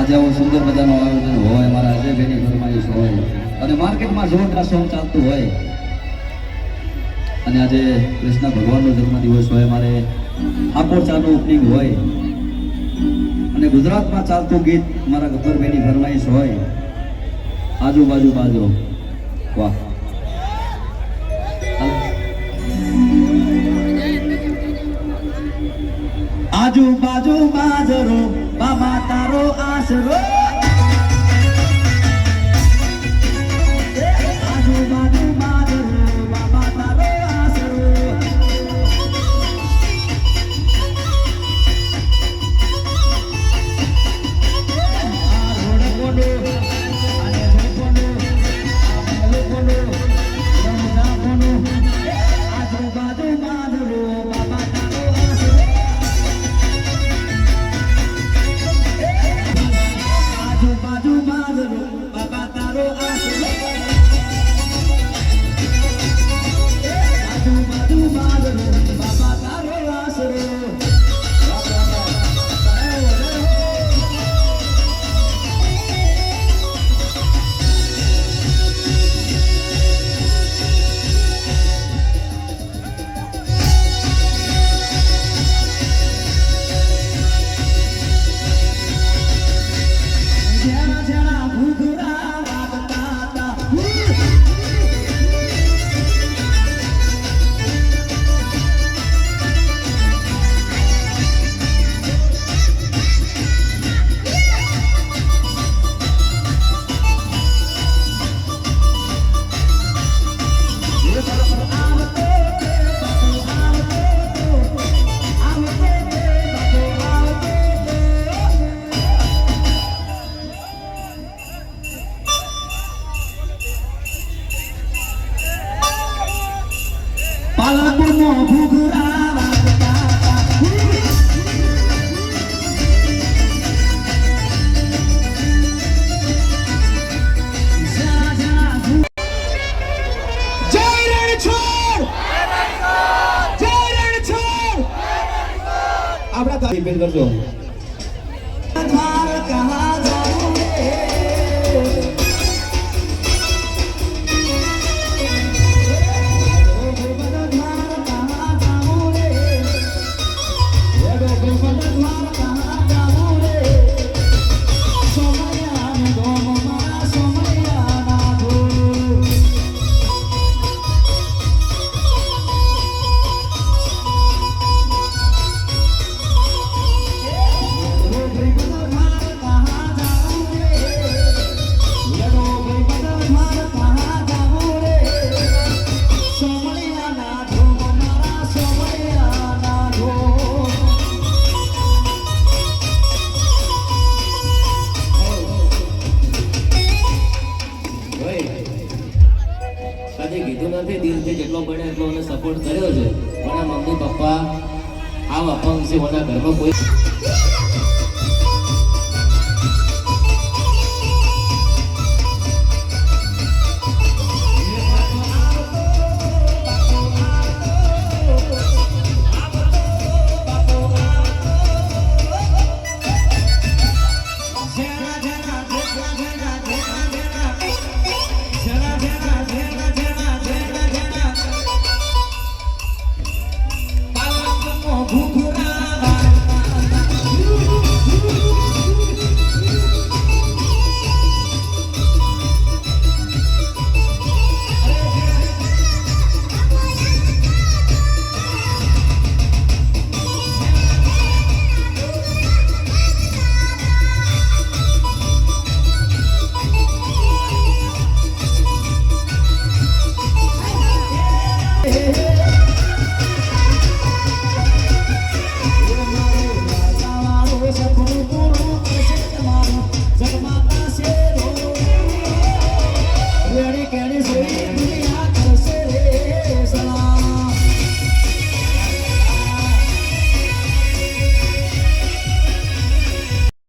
આજે આવું સુંદર મજાનું આયોજન હોય, મારા અજયભાઈની ફરમાઈશ હોય અને માર્કેટમાં જોરદાર સોંગ ચાલતું હોય અને આજે કૃષ્ણ ભગવાનનો જન્મદિવસ હોય, મારે ઠાકોર ચાનું ઓપનિંગ હોય અને ગુજરાતમાં ચાલતું ગીત મારા ગબ્બરભાઈની ફરમાઈશ હોય, આજુબાજુ બાજરો વાહ આજુબાજુ બાજરો બાબા તારો આશરો આજુબાજુ બાજરો બાબા તારો આશરો આ રોડ કોડો અને રોડ કોડો રમઝા કોડો આજુબાજુ બાજરો બાબા તારો આશરો આજુબાજુ બાજરો બાબા તારો આશરો આજુબાજુ બાજરો બાબા તારો આશરો પાલનપુરનો ઘૂઘરા આપણા રિપીટ કરજો કદી કીધું નથી દિલથી જેટલો બને એટલો મને સપોર્ટ કર્યો છે. પણ મમ્મી પપ્પા આ અપંગ છે, ઘરમાં કોઈ